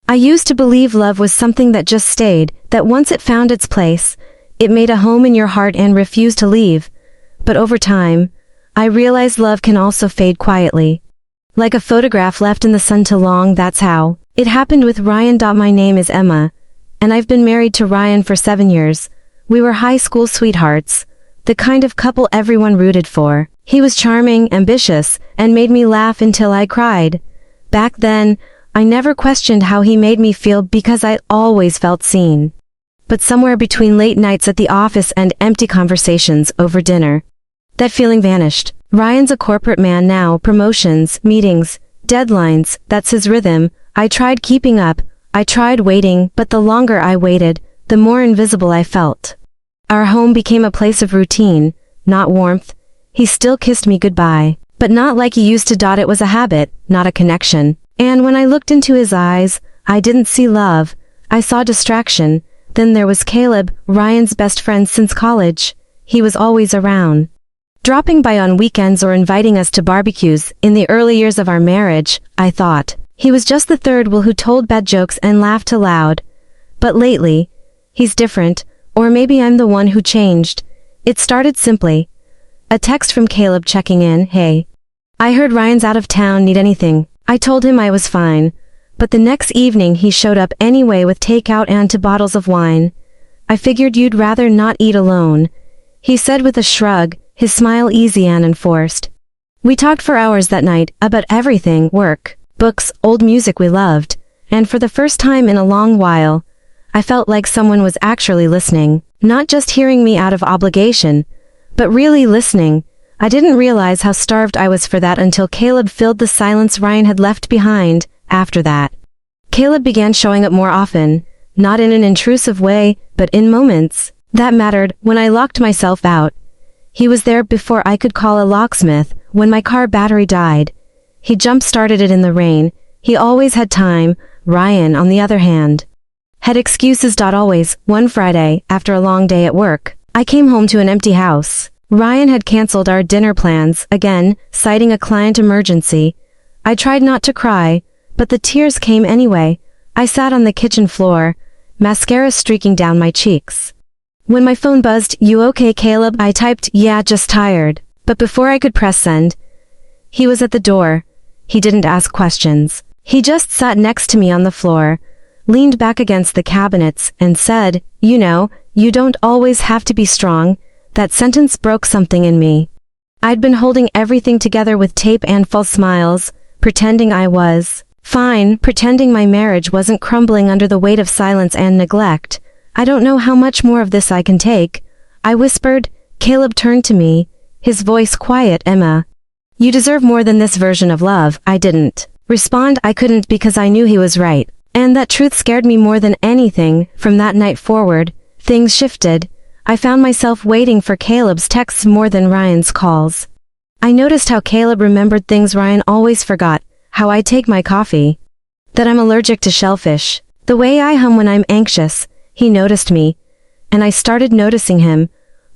I used to believe love was something that just stayed, that once it found its place, it made a home in your heart and refused to leave. But over time, I realized love can also fade quietly. Like a photograph left in the sun too long. That's how it happened with Ryan. My name is Emma, and I've been married to Ryan for 7 years. We were high school sweethearts, the kind of couple everyone rooted for. He was charming, ambitious, and made me laugh until I cried. Back then, I never questioned how he made me feel because I always felt seen. But somewhere between late nights at the office and empty conversations over dinner, that feeling vanished. Ryan's a corporate man now, promotions, meetings, deadlines, that's his rhythm. I tried keeping up, I tried waiting, but the longer I waited, the more invisible I felt. Our home became a place of routine, not warmth. He still kissed me goodbye, but not like he used to. It was a habit, not a connection. And when I looked into his eyes, I didn't see love, I saw distraction. Then there was Caleb, Ryan's best friend since college. He was always around, dropping by on weekends or inviting us to barbecues. In the early years of our marriage, I thought he was just the third wheel who told bad jokes and laughed aloud. But lately, he's different, or maybe I'm the one who changed. It started simply. A text from Caleb checking in. Hey, I heard Ryan's out of town, need anything? I told him I was fine, but the next evening he showed up anyway with takeout and 2 bottles of wine. I figured you'd rather not eat alone, he said with a shrug, his smile easy and enforced. We talked for hours that night, about everything, work, books, old music we loved, and for the first time in a long while, I felt like someone was actually listening, not just hearing me out of obligation, but really listening. I didn't realize how starved I was for that until Caleb filled the silence Ryan had left behind. After that, Caleb began showing up more often, not in an intrusive way, but in moments that mattered. When I locked myself out, he was there before I could call a locksmith. When my car battery died, he jump-started it in the rain. He always had time. Ryan, on the other hand, had excuses. Always. One Friday, after a long day at work, I came home to an empty house. Ryan had canceled our dinner plans, again, citing a client emergency. I tried not to cry, but the tears came anyway. I sat on the kitchen floor, mascara streaking down my cheeks. When my phone buzzed, "You okay, Caleb?" I typed, "Yeah, just tired." But before I could press send, he was at the door. He didn't ask questions. He just sat next to me on the floor, leaned back against the cabinets, and said, "You know, you don't always have to be strong." That sentence broke something in me. I'd been holding everything together with tape and false smiles, pretending I was fine, pretending my marriage wasn't crumbling under the weight of silence and neglect. I don't know how much more of this I can take, I whispered. Caleb turned to me, his voice quiet. "Emma, you deserve more than this version of love." I didn't respond. I couldn't, because I knew he was right. And that truth scared me more than anything. From that night forward, things shifted. I found myself waiting for Caleb's texts more than Ryan's calls. I noticed how Caleb remembered things Ryan always forgot, how I take my coffee, that I'm allergic to shellfish, the way I hum when I'm anxious. He noticed me, and I started noticing him.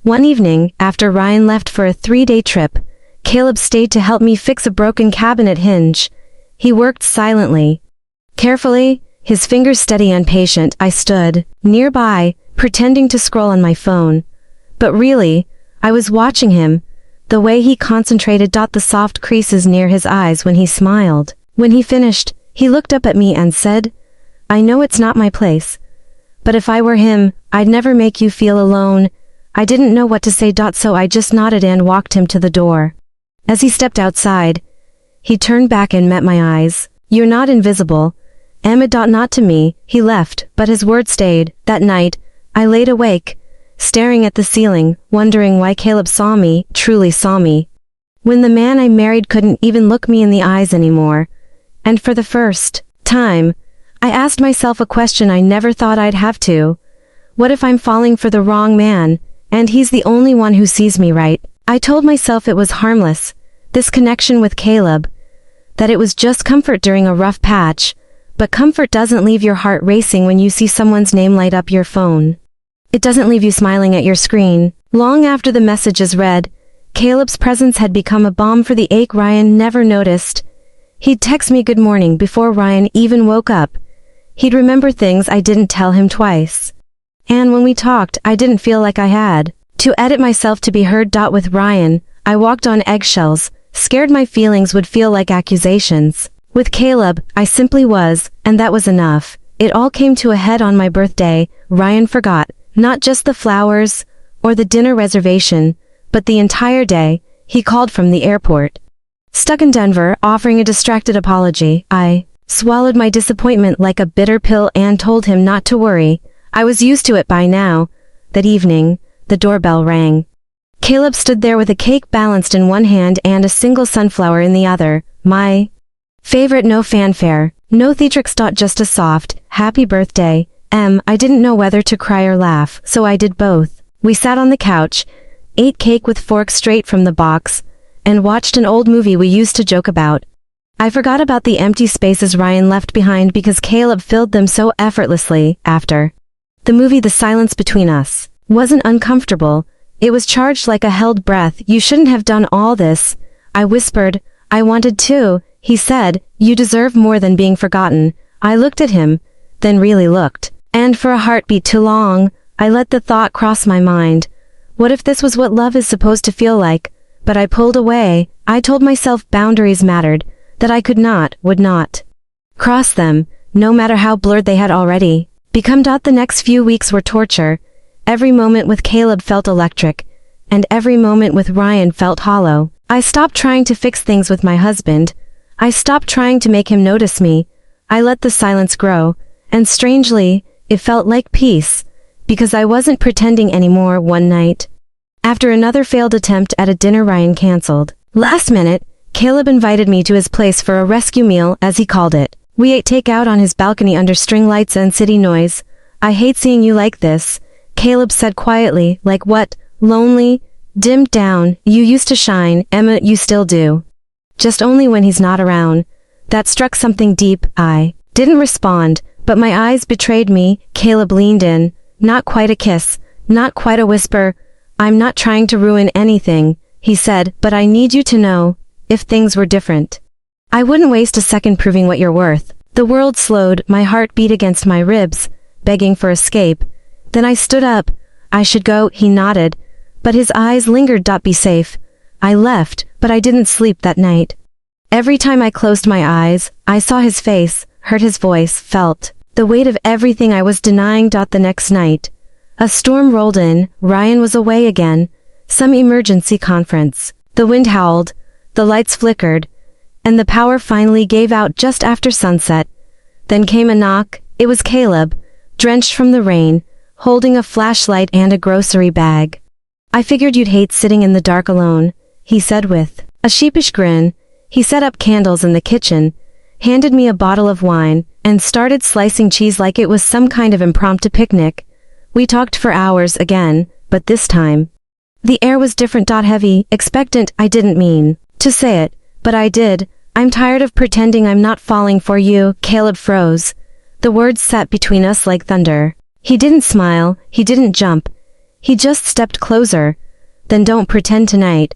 One evening, after Ryan left for a 3-day trip, Caleb stayed to help me fix a broken cabinet hinge. He worked silently, carefully, his fingers steady and patient. I stood nearby, pretending to scroll on my phone. But really, I was watching him, the way he concentrated. The soft creases near his eyes when he smiled. When he finished, he looked up at me and said, "I know it's not my place, but if I were him, I'd never make you feel alone." I didn't know what to say. So I just nodded and walked him to the door. As he stepped outside, he turned back and met my eyes. "You're not invisible, Emma." Not to me. He left, but his words stayed. That night, I laid awake, staring at the ceiling, wondering why Caleb saw me, truly saw me, when the man I married couldn't even look me in the eyes anymore. And for the first time, I asked myself a question I never thought I'd have to. What if I'm falling for the wrong man, and he's the only one who sees me right? I told myself it was harmless, this connection with Caleb, that it was just comfort during a rough patch, but comfort doesn't leave your heart racing when you see someone's name light up your phone. It doesn't leave you smiling at your screen. Long after the message is read, Caleb's presence had become a balm for the ache Ryan never noticed. He'd text me good morning before Ryan even woke up. He'd remember things I didn't tell him twice. And when we talked, I didn't feel like I had to edit myself to be heard. With Ryan, I walked on eggshells, scared my feelings would feel like accusations. With Caleb, I simply was, and that was enough. It all came to a head on my birthday. Ryan forgot, not just the flowers, or the dinner reservation, but the entire day. He called from the airport. Stuck in Denver, offering a distracted apology, I swallowed my disappointment like a bitter pill and told him not to worry. I was used to it by now. That evening, the doorbell rang. Caleb stood there with a cake balanced in one hand and a single sunflower in the other. My favorite, no fanfare, no theatrics. Just a soft, happy birthday. I didn't know whether to cry or laugh, so I did both. We sat on the couch, ate cake with forks straight from the box, and watched an old movie we used to joke about. I forgot about the empty spaces Ryan left behind because Caleb filled them so effortlessly. After the movie, the silence between us wasn't uncomfortable. It was charged like a held breath. You shouldn't have done all this, I whispered. I wanted to, he said. You deserve more than being forgotten. I looked at him, then really looked. And for a heartbeat too long, I let the thought cross my mind. What if this was what love is supposed to feel like? But I pulled away. I told myself boundaries mattered, that I could not, would not cross them, no matter how blurred they had already become. The next few weeks were torture. Every moment with Caleb felt electric, and every moment with Ryan felt hollow. I stopped trying to fix things with my husband. I stopped trying to make him notice me. I let the silence grow, and strangely, it felt like peace, because I wasn't pretending anymore. One night, after another failed attempt at a dinner Ryan canceled last minute, Caleb invited me to his place for a rescue meal, as he called it. We ate takeout on his balcony under string lights and city noise. I hate seeing you like this, Caleb said quietly. Like what? Lonely? Dimmed down? You used to shine, Emma. You still do. Just only when he's not around. That struck something deep. I didn't respond, but my eyes betrayed me. Caleb leaned in. Not quite a kiss, not quite a whisper. I'm not trying to ruin anything, he said, but I need you to know, if things were different, I wouldn't waste a second proving what you're worth. The world slowed, my heart beat against my ribs, begging for escape. Then I stood up. I should go, he nodded, but his eyes lingered. Be safe. I left, but I didn't sleep that night. Every time I closed my eyes, I saw his face, heard his voice, felt the weight of everything I was denying. The next night, a storm rolled in. Ryan was away again, some emergency conference. The wind howled, the lights flickered, and the power finally gave out just after sunset. Then came a knock. It was Caleb, drenched from the rain, holding a flashlight and a grocery bag. I figured you'd hate sitting in the dark alone, he said with a sheepish grin. He set up candles in the kitchen, handed me a bottle of wine, and started slicing cheese like it was some kind of impromptu picnic. We talked for hours again, but this time, the air was different. Heavy, expectant. I didn't mean to say it, but I did. I'm tired of pretending I'm not falling for you. Caleb froze. The words sat between us like thunder. He didn't smile, he didn't jump. He just stepped closer. Then don't pretend tonight.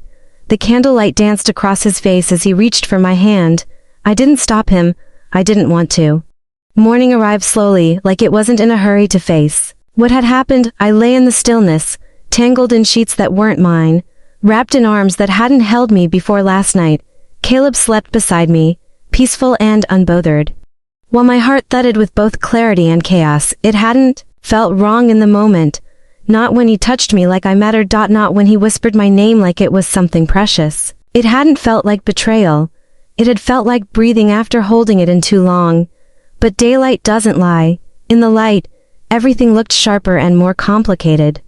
The candlelight danced across his face as he reached for my hand. I didn't stop him. I didn't want to. Morning arrived slowly, like it wasn't in a hurry to face what had happened. I lay in the stillness, tangled in sheets that weren't mine, wrapped in arms that hadn't held me before last night. Caleb slept beside me, peaceful and unbothered. While my heart thudded with both clarity and chaos, it hadn't felt wrong in the moment. Not when he touched me like I mattered. Not when he whispered my name like it was something precious. It hadn't felt like betrayal. It had felt like breathing after holding it in too long. But daylight doesn't lie. In the light, everything looked sharper and more complicated.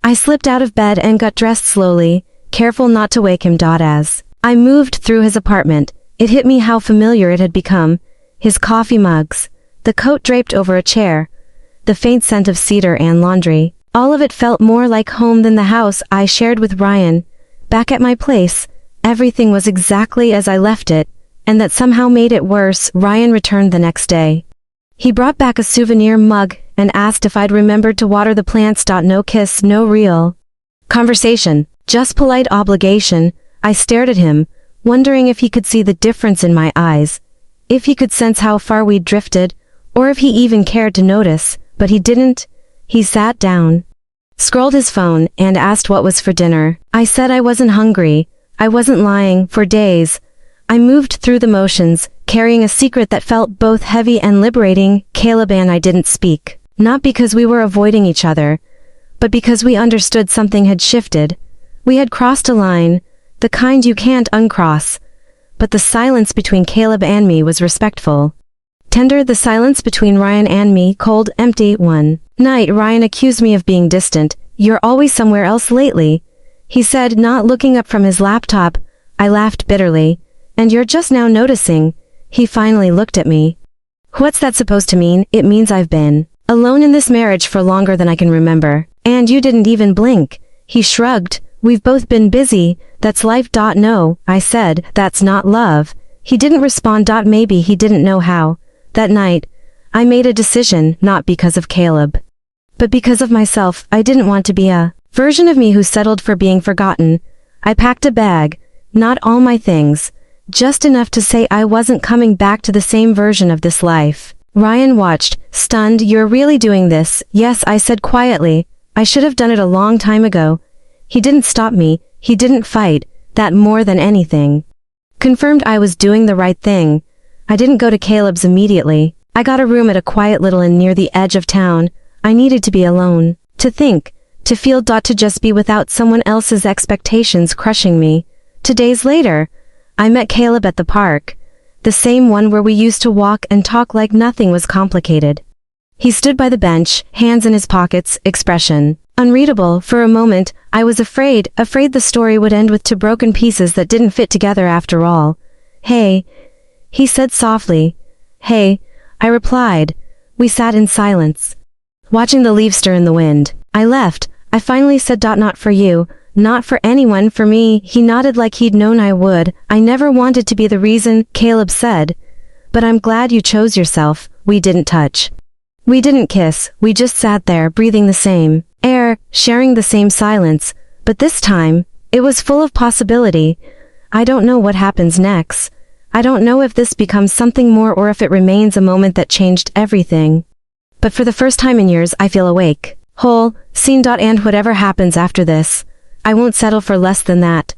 I slipped out of bed and got dressed slowly, careful not to wake him. As I moved through his apartment, it hit me how familiar it had become. His coffee mugs, the coat draped over a chair, the faint scent of cedar and laundry. All of it felt more like home than the house I shared with Ryan. Back at my place, everything was exactly as I left it, and that somehow made it worse. Ryan returned the next day. He brought back a souvenir mug and asked if I'd remembered to water the plants. No kiss, no real conversation, just polite obligation. I stared at him, wondering if he could see the difference in my eyes, if he could sense how far we'd drifted, or if he even cared to notice, but he didn't. He sat down, scrolled his phone, and asked what was for dinner. I said I wasn't hungry. I wasn't lying. For days, I moved through the motions, carrying a secret that felt both heavy and liberating. Caleb and I didn't speak, not because we were avoiding each other, but because we understood something had shifted. We had crossed a line, the kind you can't uncross. But the silence between Caleb and me was respectful. Tender, the silence between Ryan and me, cold, empty. One night, Ryan accused me of being distant. "You're always somewhere else lately," he said, not looking up from his laptop. I laughed bitterly. "And you're just now noticing." He finally looked at me. "What's that supposed to mean?" "It means I've been alone in this marriage for longer than I can remember. And you didn't even blink." He shrugged. "We've both been busy. That's life. No," I said, "that's not love." He didn't respond. Maybe he didn't know how. That night, I made a decision, not because of Caleb, but because of myself. I didn't want to be a version of me who settled for being forgotten. I packed a bag, not all my things, just enough to say I wasn't coming back to the same version of this life. Ryan watched, stunned. "You're really doing this?" "Yes," I said quietly. "I should have done it a long time ago." He didn't stop me. He didn't fight. That, more than anything, confirmed I was doing the right thing. I didn't go to Caleb's immediately. I got a room at a quiet little inn near the edge of town. I needed to be alone, to think, to feel. To just be without someone else's expectations crushing me. 2 days later, I met Caleb at the park, the same one where we used to walk and talk like nothing was complicated. He stood by the bench, hands in his pockets, expression unreadable. For a moment, I was afraid the story would end with 2 broken pieces that didn't fit together after all. "Hey," he said softly. "Hey," I replied. We sat in silence, watching the leaves stir in the wind. "I left," I finally said. "Not for you, not for anyone, for me." He nodded like he'd known I would. "I never wanted to be the reason," Caleb said. "But I'm glad you chose yourself." We didn't touch. We didn't kiss. We just sat there, breathing the same air, sharing the same silence. But this time, it was full of possibility. I don't know what happens next. I don't know if this becomes something more or if it remains a moment that changed everything. But for the first time in years, I feel awake, whole, seen. And whatever happens after this, I won't settle for less than that.